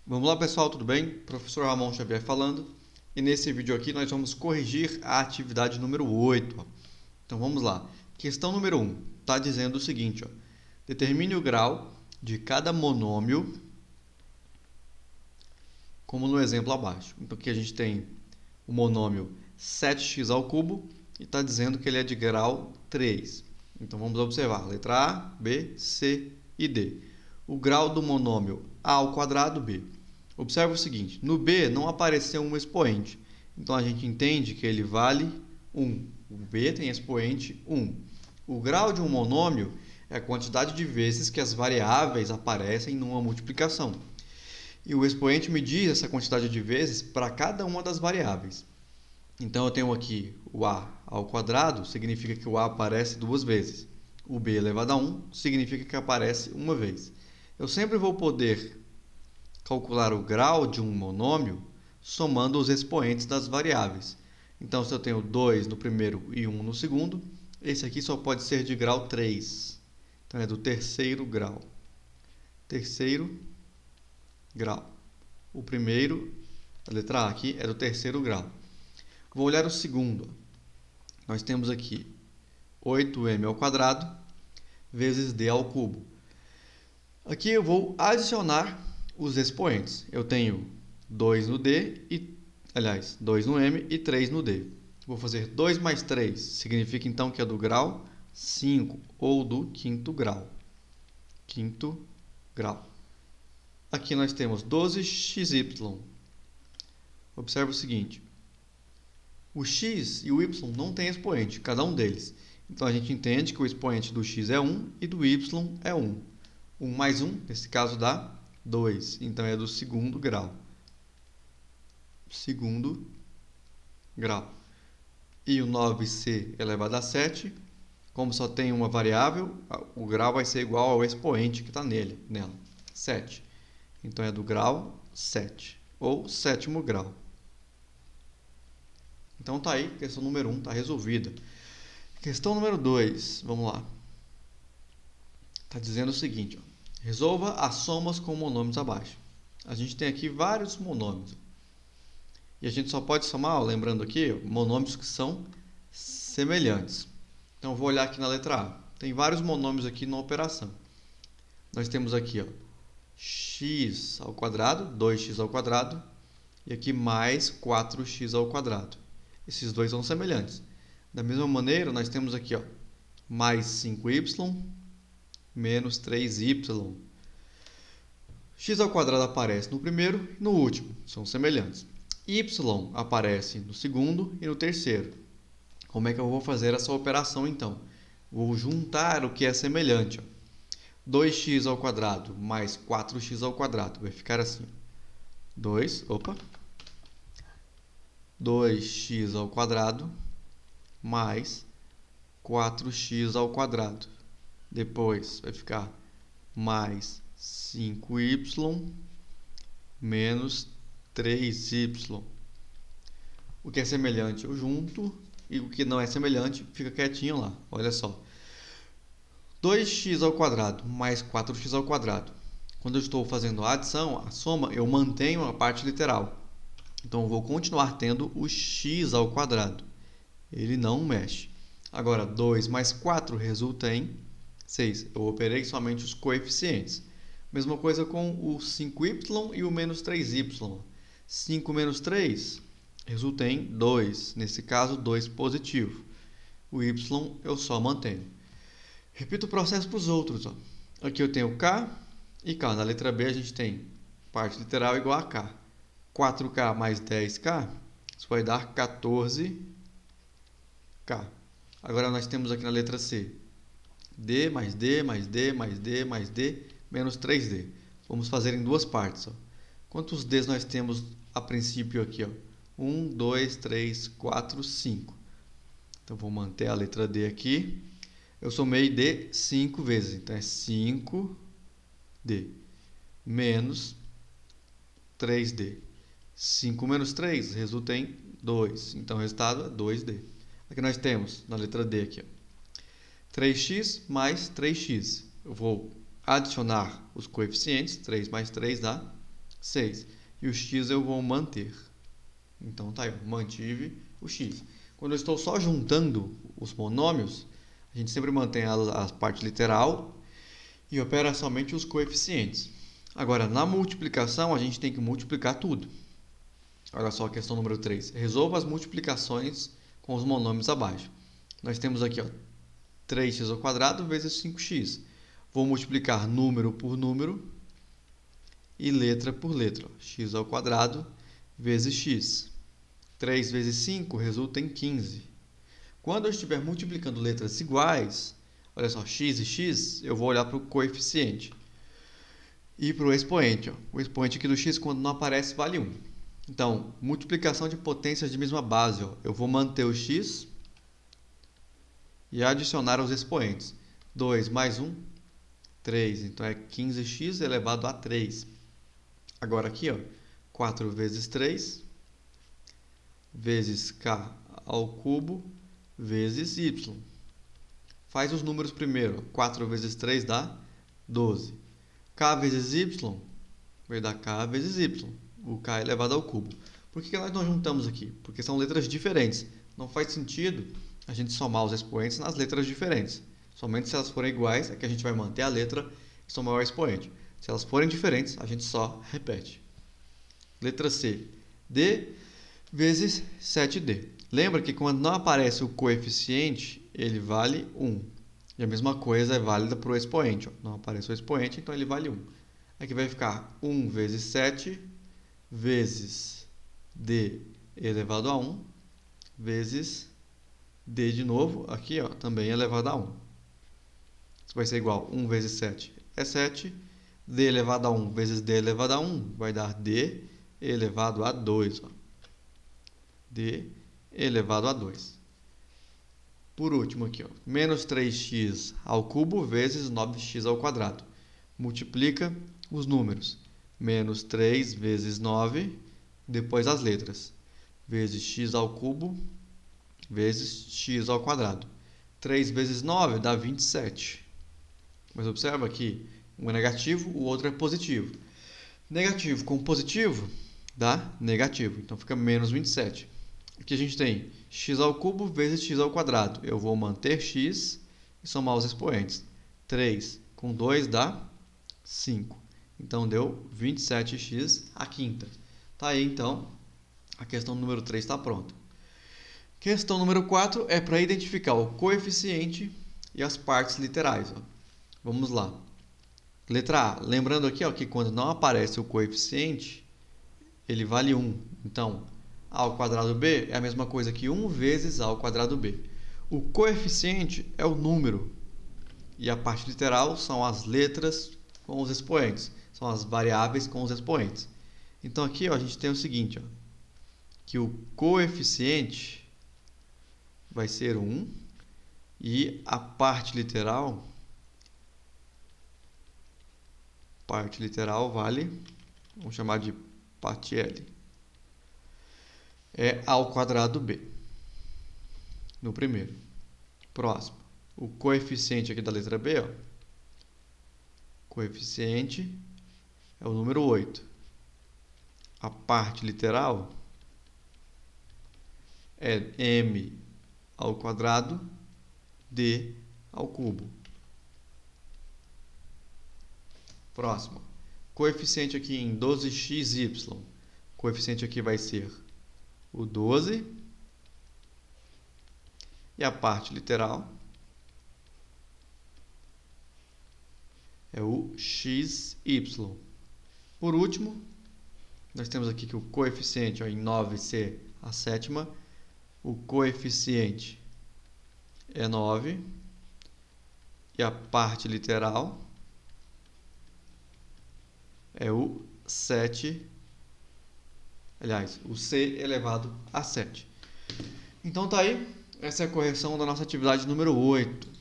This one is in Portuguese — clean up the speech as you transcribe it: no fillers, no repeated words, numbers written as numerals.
Vamos lá, pessoal, tudo bem? Professor Ramon Xavier falando. E nesse vídeo aqui nós vamos corrigir a atividade número 8. Ó. Então vamos lá. Questão número 1 está dizendo o seguinte: ó. Determine o grau de cada monômio, como no exemplo abaixo. Então aqui a gente tem o monômio 7x ao cubo e está dizendo que ele é de grau 3. Então vamos observar, letra A, B, C e D. O grau do monômio A ao quadrado, B. Observe o seguinte, no B não apareceu um expoente, então a gente entende que ele vale 1. O B tem expoente 1. O grau de um monômio é a quantidade de vezes que as variáveis aparecem numa multiplicação. E o expoente me diz essa quantidade de vezes para cada uma das variáveis. Então eu tenho aqui o A ao quadrado, significa que o A aparece duas vezes. O B elevado a 1 significa que aparece uma vez. Eu sempre vou poder calcular o grau de um monômio somando os expoentes das variáveis. Então, se eu tenho 2 no primeiro e 1 no segundo, esse aqui só pode ser de grau 3. Então, é do terceiro grau. Terceiro grau. O primeiro, a letra A aqui, é do terceiro grau. Vou olhar o segundo. Nós temos aqui 8m ao quadrado vezes d ao cubo. Aqui eu vou adicionar os expoentes. Eu tenho 2 no D, 2 no M e 3 no D. Vou fazer 2 mais 3, significa então que é do grau 5 ou do quinto grau. Quinto grau. Aqui nós temos 12xy. Observe o seguinte, o x e o y não têm expoente, cada um deles. Então a gente entende que o expoente do x é 1 e do y é 1. 1 mais 1, nesse caso dá 2. Então é do segundo grau. Segundo grau. E o 9c elevado a 7, como só tem uma variável, o grau vai ser igual ao expoente que está nela, 7. Então é do grau 7, ou sétimo grau. Então tá aí, questão número 1 está resolvida. Questão número 2, vamos lá. Está dizendo o seguinte, ó. Resolva as somas com monômios abaixo. A gente tem aqui vários monômios. E a gente só pode somar, ó, lembrando aqui, monômios que são semelhantes. Então, eu vou olhar aqui na letra A. Tem vários monômios aqui na operação. Nós temos aqui, ó, x ao quadrado, 2x ao quadrado, e aqui mais 4x ao quadrado. Esses dois são semelhantes. Da mesma maneira, nós temos aqui, ó, mais 5y menos 3y. X ao quadrado aparece no primeiro e no último, são semelhantes. Y aparece no segundo e no terceiro. Como é que eu vou fazer essa operação então? Vou juntar o que é semelhante. Ó. 2x ao quadrado mais 4x ao quadrado vai ficar assim. 2x ao quadrado mais 4x ao quadrado. Depois vai ficar mais 5y menos 3y. O que é semelhante eu junto e o que não é semelhante fica quietinho lá. Olha só. 2x ao quadrado mais 4x ao quadrado. Quando eu estou fazendo a adição, a soma, eu mantenho a parte literal. Então eu vou continuar tendo o x ao quadrado. Ele não mexe. Agora, 2 mais 4 resulta em 6. Eu operei somente os coeficientes. Mesma coisa com o 5y e o menos 3y. 5 menos 3 resulta em 2. Nesse caso, 2 positivo. O y eu só mantenho. Repito o processo para os outros. Ó. Aqui eu tenho k e k. Na letra B a gente tem parte literal igual a k. 4k mais 10k, isso vai dar 14k. Agora nós temos aqui na letra C, d mais d mais d mais d mais d menos 3d. Vamos fazer em duas partes. Ó. Quantos d's nós temos a princípio aqui? Ó? 1, 2, 3, 4, 5. Então vou manter a letra d aqui. Eu somei d 5 vezes, então é 5d menos 3d. 5 menos 3 resulta em 2. Então, o resultado é 2D. Aqui nós temos, na letra D, aqui, ó, 3x mais 3x. Eu vou adicionar os coeficientes. 3 mais 3 dá 6. E o x eu vou manter. Então tá aí, mantive o x. Quando eu estou só juntando os monômios, a gente sempre mantém a parte literal e opera somente os coeficientes. Agora, na multiplicação, a gente tem que multiplicar tudo. Olha só a questão número 3. Resolva as multiplicações com os monômios abaixo. Nós temos aqui, ó, 3x² vezes 5x. Vou multiplicar número por número e letra por letra. x² vezes x. 3 vezes 5 resulta em 15. Quando eu estiver multiplicando letras iguais, olha só, x e x, eu vou olhar para o coeficiente. E para o expoente. Ó. O expoente aqui do x, quando não aparece, vale 1. Então, multiplicação de potências de mesma base. Ó. Eu vou manter o x e adicionar os expoentes. 2 mais 1, 3. Então, é 15x elevado a 3. Agora aqui, ó, 4 vezes 3 vezes k ao cubo vezes y. Faz os números primeiro. 4 vezes 3 dá 12. K vezes y vai dar k vezes y. O k elevado ao cubo. Por que nós não juntamos aqui? Porque são letras diferentes. Não faz sentido a gente somar os expoentes nas letras diferentes. Somente se elas forem iguais é que a gente vai manter a letra e somar o expoente. Se elas forem diferentes, a gente só repete. Letra C. D vezes 7D. Lembra que quando não aparece o coeficiente, ele vale 1. E a mesma coisa é válida para o expoente. Ó. Não aparece o expoente, então ele vale 1. Aqui vai ficar 1 vezes 7 vezes D elevado a 1 vezes D de novo, aqui ó, também elevado a 1. Isso vai ser igual a 1 vezes 7 é 7. D elevado a 1 vezes D elevado a 1 vai dar D elevado a 2. Ó. D elevado a 2. Por último aqui, ó, menos 3x ao cubo vezes 9x ao quadrado. Multiplica os números. Menos 3 vezes 9, depois as letras. Vezes x ao cubo vezes x ao quadrado. 3 vezes 9 dá 27. Mas observa que um é negativo, o outro é positivo. Negativo com positivo dá negativo. Então fica menos 27. Aqui a gente tem x ao cubo vezes x ao quadrado. Eu vou manter x e somar os expoentes. 3 com 2 dá 5. Então deu 27x à quinta. Tá aí então, a questão número 3 está pronta. Questão número 4 é para identificar o coeficiente e as partes literais. Ó. Vamos lá. Letra A. Lembrando aqui ó, que quando não aparece o coeficiente, ele vale 1. Então, a ao quadrado b é a mesma coisa que 1 vezes a ao quadrado b. O coeficiente é o número e a parte literal são as letras com os expoentes. São as variáveis com os expoentes. Então, aqui ó, a gente tem o seguinte, ó, que o coeficiente vai ser 1 e a parte literal vale, vamos chamar de parte L, é ao quadrado b, no primeiro. Próximo, o coeficiente aqui da letra B, ó, coeficiente é o número 8. A parte literal é m ao quadrado d ao cubo. Próximo, coeficiente aqui em 12xy. Coeficiente aqui vai ser o 12 e a parte literal é o xy. Por último, nós temos aqui que o coeficiente ó, em 9c a sétima, o coeficiente é 9 e a parte literal é o 7, aliás, o c elevado a 7. Então tá aí, essa é a correção da nossa atividade número 8.